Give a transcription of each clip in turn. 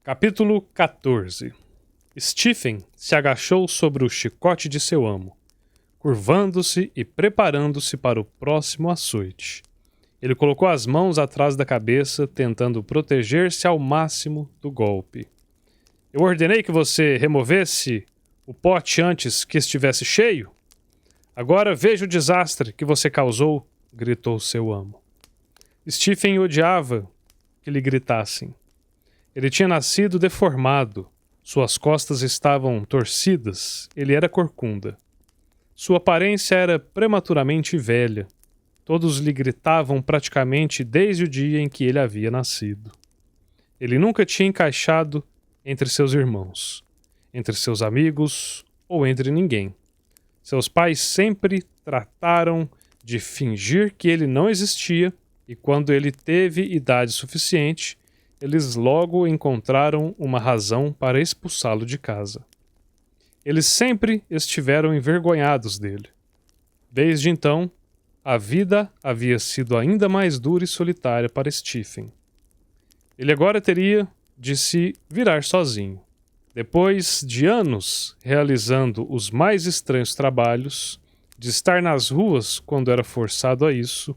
Capítulo 14. Stephen se agachou sobre o chicote de seu amo, curvando-se e preparando-se para o próximo açoite. Ele colocou as mãos atrás da cabeça, tentando proteger-se ao máximo do golpe. Eu ordenei que você removesse o pote antes que estivesse cheio? Agora veja o desastre que você causou, gritou seu amo. Stephen odiava que lhe gritassem. Ele tinha nascido deformado, suas costas estavam torcidas, ele era corcunda. Sua aparência era prematuramente velha. Todos lhe gritavam praticamente desde o dia em que ele havia nascido. Ele nunca tinha encaixado entre seus irmãos, entre seus amigos ou entre ninguém. Seus pais sempre trataram de fingir que ele não existia e quando ele teve idade suficiente, eles logo encontraram uma razão para expulsá-lo de casa. Eles sempre estiveram envergonhados dele. Desde então, a vida havia sido ainda mais dura e solitária para Stephen. Ele agora teria de se virar sozinho. Depois de anos realizando os mais estranhos trabalhos, de estar nas ruas quando era forçado a isso,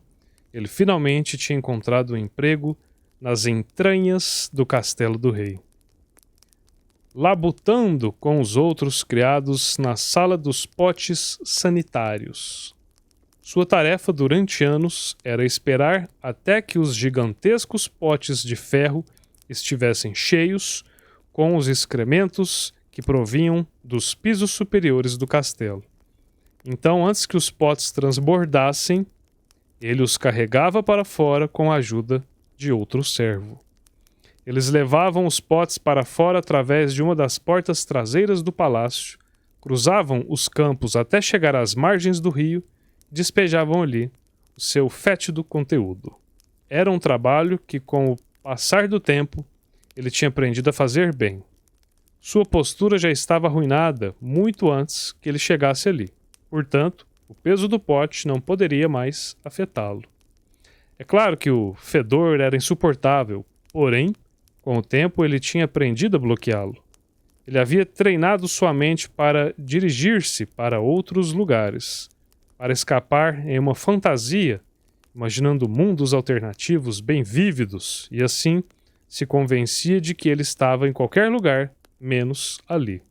ele finalmente tinha encontrado um emprego nas entranhas do castelo do rei. Labutando com os outros criados na sala dos potes sanitários. Sua tarefa durante anos era esperar até que os gigantescos potes de ferro estivessem cheios com os excrementos que provinham dos pisos superiores do castelo. Então, antes que os potes transbordassem, ele os carregava para fora com a ajuda de outro servo. Eles levavam os potes para fora através de uma das portas traseiras do palácio, cruzavam os campos até chegar às margens do rio e despejavam ali o seu fétido conteúdo. Era um trabalho que, com o passar do tempo, ele tinha aprendido a fazer bem. Sua postura já estava arruinada muito antes que ele chegasse ali. Portanto, o peso do pote não poderia mais afetá-lo. É claro que o fedor era insuportável, porém, com o tempo ele tinha aprendido a bloqueá-lo. Ele havia treinado sua mente para dirigir-se para outros lugares, para escapar em uma fantasia, imaginando mundos alternativos bem vívidos, e assim se convencia de que ele estava em qualquer lugar, menos ali.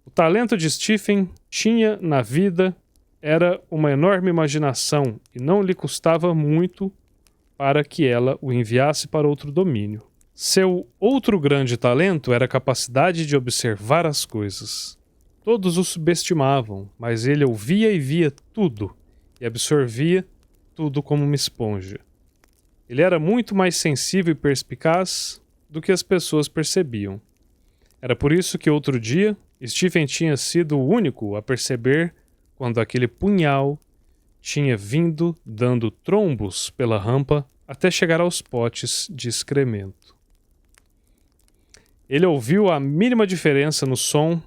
O talento de Stephen tinha na vida era uma enorme imaginação e não lhe custava muito para que ela o enviasse para outro domínio. Seu outro grande talento era a capacidade de observar as coisas. Todos o subestimavam, mas ele ouvia e via tudo, e absorvia tudo como uma esponja. Ele era muito mais sensível e perspicaz do que as pessoas percebiam. Era por isso que outro dia, Stephen tinha sido o único a perceber quando aquele punhal tinha vindo dando trombos pela rampa até chegar aos potes de excremento. Ele ouviu a mínima diferença no som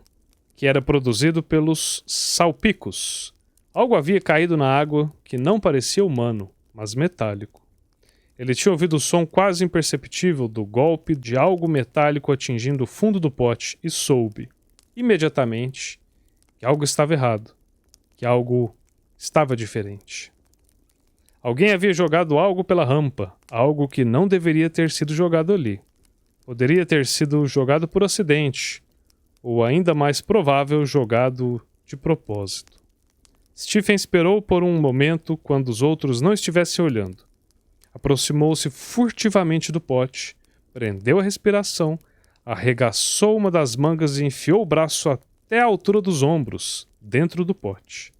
que era produzido pelos salpicos. Algo havia caído na água que não parecia humano, mas metálico. Ele tinha ouvido o som quase imperceptível do golpe de algo metálico atingindo o fundo do pote e soube, imediatamente, que algo estava errado, que algo estava diferente. Alguém havia jogado algo pela rampa, algo que não deveria ter sido jogado ali. Poderia ter sido jogado por acidente, ou ainda mais provável, jogado de propósito. Stephen esperou por um momento quando os outros não estivessem olhando. Aproximou-se furtivamente do pote, prendeu a respiração, arregaçou uma das mangas e enfiou o braço até a altura dos ombros, dentro do pote.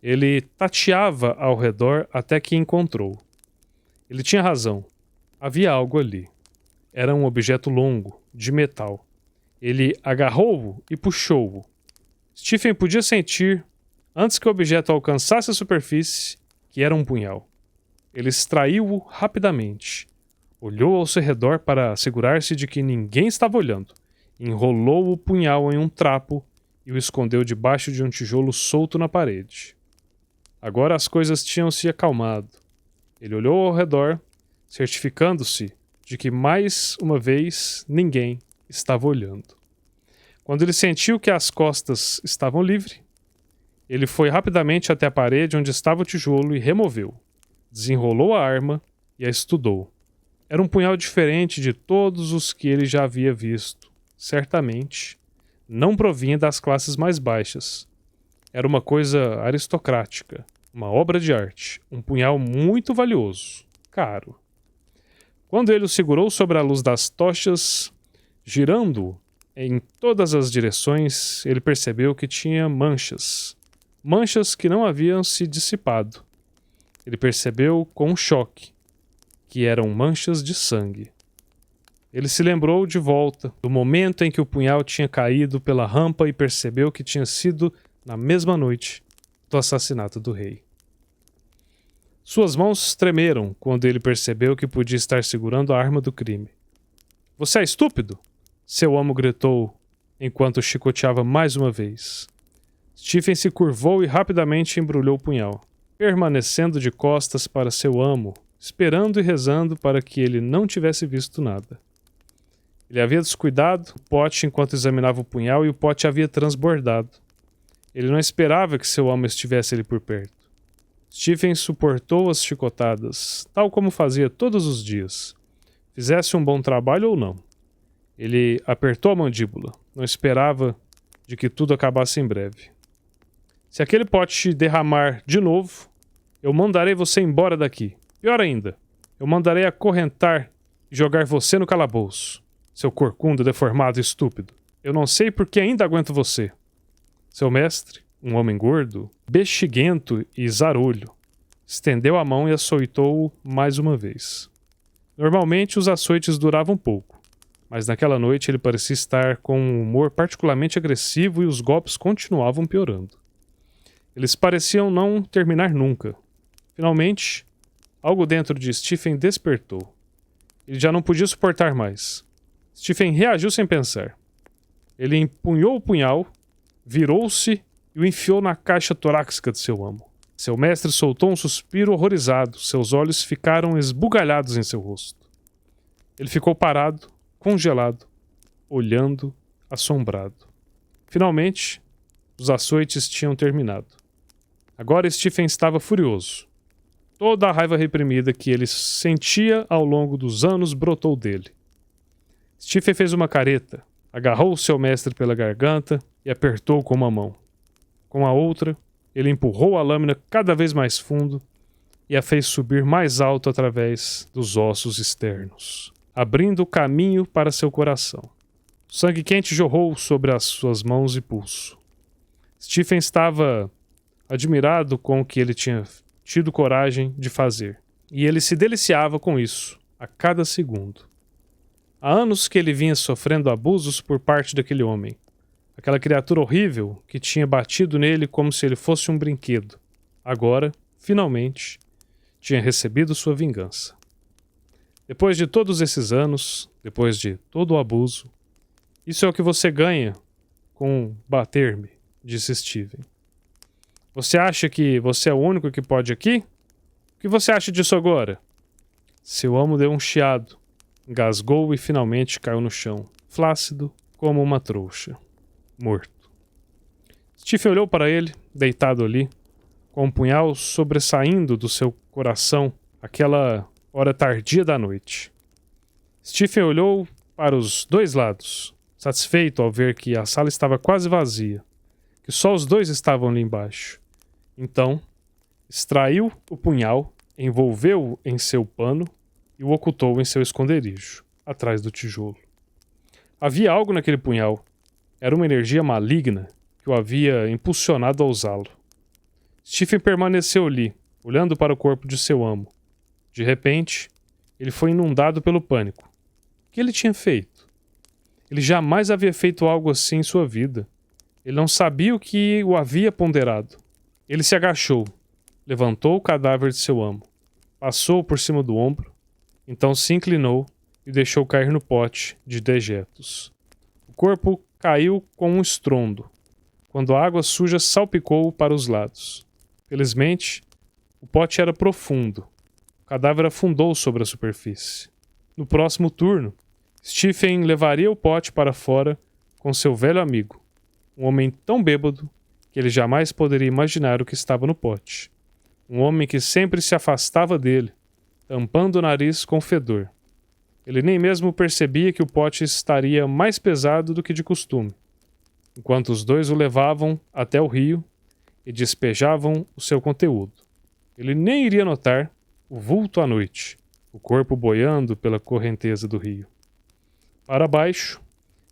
Ele tateava ao redor até que encontrou. Ele tinha razão. Havia algo ali. Era um objeto longo, de metal. Ele agarrou-o e puxou-o. Stephen podia sentir, antes que o objeto alcançasse a superfície, que era um punhal. Ele extraiu-o rapidamente. Olhou ao seu redor para assegurar-se de que ninguém estava olhando. Enrolou o punhal em um trapo e o escondeu debaixo de um tijolo solto na parede. Agora as coisas tinham se acalmado. Ele olhou ao redor, certificando-se de que mais uma vez ninguém estava olhando. Quando ele sentiu que as costas estavam livres, ele foi rapidamente até a parede onde estava o tijolo e removeu. Desenrolou a arma e a estudou. Era um punhal diferente de todos os que ele já havia visto. Certamente, não provinha das classes mais baixas. Era uma coisa aristocrática, uma obra de arte, um punhal muito valioso, caro. Quando ele o segurou sobre a luz das tochas, girando-o em todas as direções, ele percebeu que tinha manchas. Manchas que não haviam se dissipado. Ele percebeu com um choque que eram manchas de sangue. Ele se lembrou de volta do momento em que o punhal tinha caído pela rampa e percebeu que tinha sido na mesma noite do assassinato do rei. Suas mãos tremeram quando ele percebeu que podia estar segurando a arma do crime. "Você é estúpido?" seu amo gritou enquanto chicoteava mais uma vez. Stephen se curvou e rapidamente embrulhou o punhal, permanecendo de costas para seu amo, esperando e rezando para que ele não tivesse visto nada. Ele havia descuidado o pote enquanto examinava o punhal e o pote havia transbordado. Ele não esperava que seu amo estivesse ali por perto. Stephen suportou as chicotadas, tal como fazia todos os dias, fizesse um bom trabalho ou não. Ele apertou a mandíbula, não esperava de que tudo acabasse em breve. "Se aquele pote derramar de novo, eu mandarei você embora daqui. Pior ainda, eu mandarei acorrentar e jogar você no calabouço. Seu corcunda deformado e estúpido. Eu não sei por que ainda aguento você." Seu mestre, um homem gordo, bexiguento e zarolho, estendeu a mão e açoitou-o mais uma vez. Normalmente os açoites duravam pouco, mas naquela noite ele parecia estar com um humor particularmente agressivo e os golpes continuavam piorando. Eles pareciam não terminar nunca. Finalmente, algo dentro de Stephen despertou. Ele já não podia suportar mais. Stephen reagiu sem pensar. Ele empunhou o punhal, virou-se e o enfiou na caixa torácica de seu amo. Seu mestre soltou um suspiro horrorizado. Seus olhos ficaram esbugalhados em seu rosto. Ele ficou parado, congelado, olhando, assombrado. Finalmente, os açoites tinham terminado. Agora Stephen estava furioso. Toda a raiva reprimida que ele sentia ao longo dos anos brotou dele. Stephen fez uma careta, agarrou seu mestre pela garganta e apertou com uma mão. Com a outra, ele empurrou a lâmina cada vez mais fundo e a fez subir mais alto através dos ossos externos, abrindo caminho para seu coração. O sangue quente jorrou sobre as suas mãos e pulso. Stephen estava admirado com o que ele tinha tido coragem de fazer, e ele se deliciava com isso, a cada segundo. Há anos que ele vinha sofrendo abusos por parte daquele homem, aquela criatura horrível que tinha batido nele como se ele fosse um brinquedo. Agora, finalmente, tinha recebido sua vingança. Depois de todos esses anos, depois de todo o abuso, isso é o que você ganha com bater-me, disse Stephen. Você acha que você é o único que pode aqui? O que você acha disso agora? Seu amo deu um chiado, engasgou e finalmente caiu no chão, flácido como uma trouxa, morto. Stephen olhou para ele, deitado ali, com um punhal sobressaindo do seu coração aquela hora tardia da noite. Stephen olhou para os dois lados, satisfeito ao ver que a sala estava quase vazia, que só os dois estavam ali embaixo. Então, extraiu o punhal, envolveu-o em seu pano e o ocultou em seu esconderijo, atrás do tijolo. Havia algo naquele punhal. Era uma energia maligna que o havia impulsionado a usá-lo. Stephen permaneceu ali, olhando para o corpo de seu amo. De repente, ele foi inundado pelo pânico. O que ele tinha feito? Ele jamais havia feito algo assim em sua vida. Ele não sabia o que o havia ponderado. Ele se agachou, levantou o cadáver de seu amo, passou por cima do ombro, então se inclinou e deixou cair no pote de dejetos. O corpo caiu com um estrondo, quando a água suja salpicou para os lados. Felizmente, o pote era profundo. O cadáver afundou sobre a superfície. No próximo turno, Stephen levaria o pote para fora com seu velho amigo, um homem tão bêbado que ele jamais poderia imaginar o que estava no pote. Um homem que sempre se afastava dele, tampando o nariz com fedor. Ele nem mesmo percebia que o pote estaria mais pesado do que de costume, enquanto os dois o levavam até o rio e despejavam o seu conteúdo. Ele nem iria notar o vulto à noite, o corpo boiando pela correnteza do rio. Para baixo,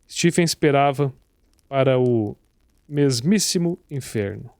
Stephen esperava para o mesmíssimo inferno.